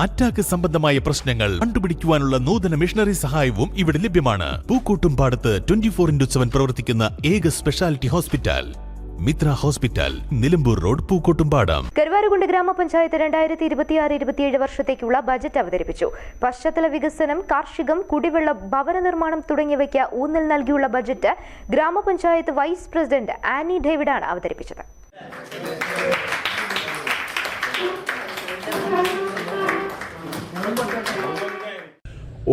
Attack സംബന്ധമായ പ്രശ്നങ്ങൾ കണ്ടുപിടിക്കുവാനുള്ള നൂതന മിഷണറി സഹായവും ഇവിടെ ലഭ്യമാണ്. പൂക്കോട്ടുംപാടത്ത് 24/7 പ്രവർത്തിക്കുന്ന ഏക speciality hospital Mithra hospital, Nilambur road, Pookkottumpadam. Karuvarakundu ഗ്രാമപഞ്ചായത്ത് 2026-27 വർഷത്തേക്കുള്ള ബജറ്റ് അവതരിപ്പിച്ചു. പശ്ചാത്തല വികസനം, കാർഷികം, കുടിവെള്ളം, ഭവന നിർമ്മാണം തുടങ്ങിയവയ്ക്ക് ഊന്നൽ നൽകിയുള്ള ബജറ്റ് ഗ്രാമപഞ്ചായത്ത് വൈസ് പ്രസിഡന്റ് ആനി ഡേവിഡാണ് അവതരിപ്പിച്ചത്.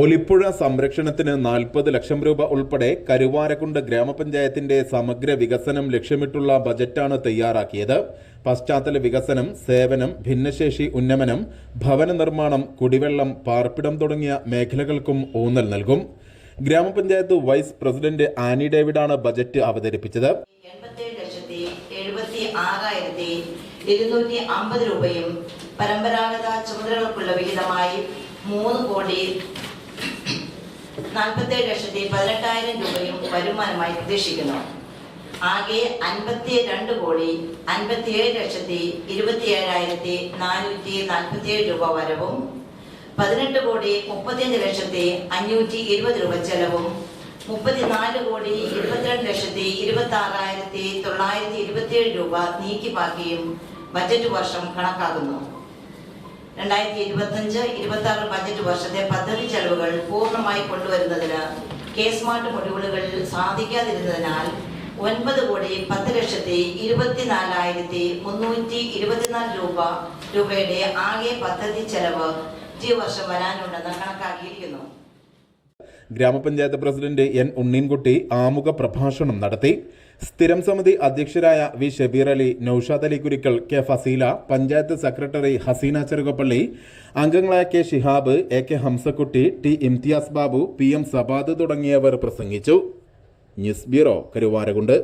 ഒലിപ്പുഴ സംരക്ഷണത്തിന് 40 ലക്ഷം രൂപ ഉൾപ്പെടെ കരുവാരക്കുണ്ട് ഗ്രാമപഞ്ചായത്തിന്റെ സമഗ്ര വികസനം ലക്ഷ്യമിട്ടുള്ള ബജറ്റാണ് തയ്യാറാക്കിയത്. പശ്ചാത്തല വികസനം, സേവനം, ഭിന്നശേഷി ഉന്നമനം, ഭവന നിർമ്മാണം, കുടിവെള്ളം, പാർപ്പിടം തുടങ്ങിയ മേഖലകൾക്കും ഊന്നൽ നൽകും. ഗ്രാമപഞ്ചായത്ത് വൈസ് പ്രസിഡന്റ് ആനി ഡേവിഡാണ് ബജറ്റ് അവതരിപ്പിച്ചത്. 87,76,250 രൂപയും പരമ്പരാഗത ചുമതലകൾക്കുള്ള വിഹിതമായി 3,47,18,000 രൂപയും വരുമാനമായി പ്രതീക്ഷിക്കുന്നു. ആകെ 52,57,27,447 രൂപ വരവും 18,35,520 രൂപ ചെലവും 34,22,26,927 രൂപ നീക്കിപ്പാക്കിയും ബജറ്റ് വർഷം കണക്കാക്കുന്നു. 2025-26 ബജറ്റ് വർഷത്തെ പദ്ധതി ചെലവുകൾ പൂർണ്ണമായി കൊണ്ടുവരുന്നതിന് കെ-സ്മാർട്ട് മൊഡ്യൂളുകൾ സാധിക്കാതിരുന്നതിനാൽ 9,24,24,324 രൂപയുടെ ആകെ പദ്ധതി ചെലവ് ഈ വർഷം വരാനുണ്ടെന്ന് കണക്കാക്കിയിരിക്കുന്നു. ഗ്രാമപഞ്ചായത്ത് പ്രസിഡന്റ് എൻ ഉണ്ണീൻകുട്ടി ആമുഖ പ്രഭാഷണം നടത്തി. സ്ഥിരം സമിതി അധ്യക്ഷരായ V Shabeer Ali, Noushad Ali Kurikkal, K Faseela, panchayat secretary Haseena Cherukappally, അംഗങ്ങളായ K Shihab, A K Hamsakutty, T Imthiyaz Babu, P M Sabad തുടങ്ങിയവർ പ്രസംഗിച്ചു. News bureau, Karuvarakundu.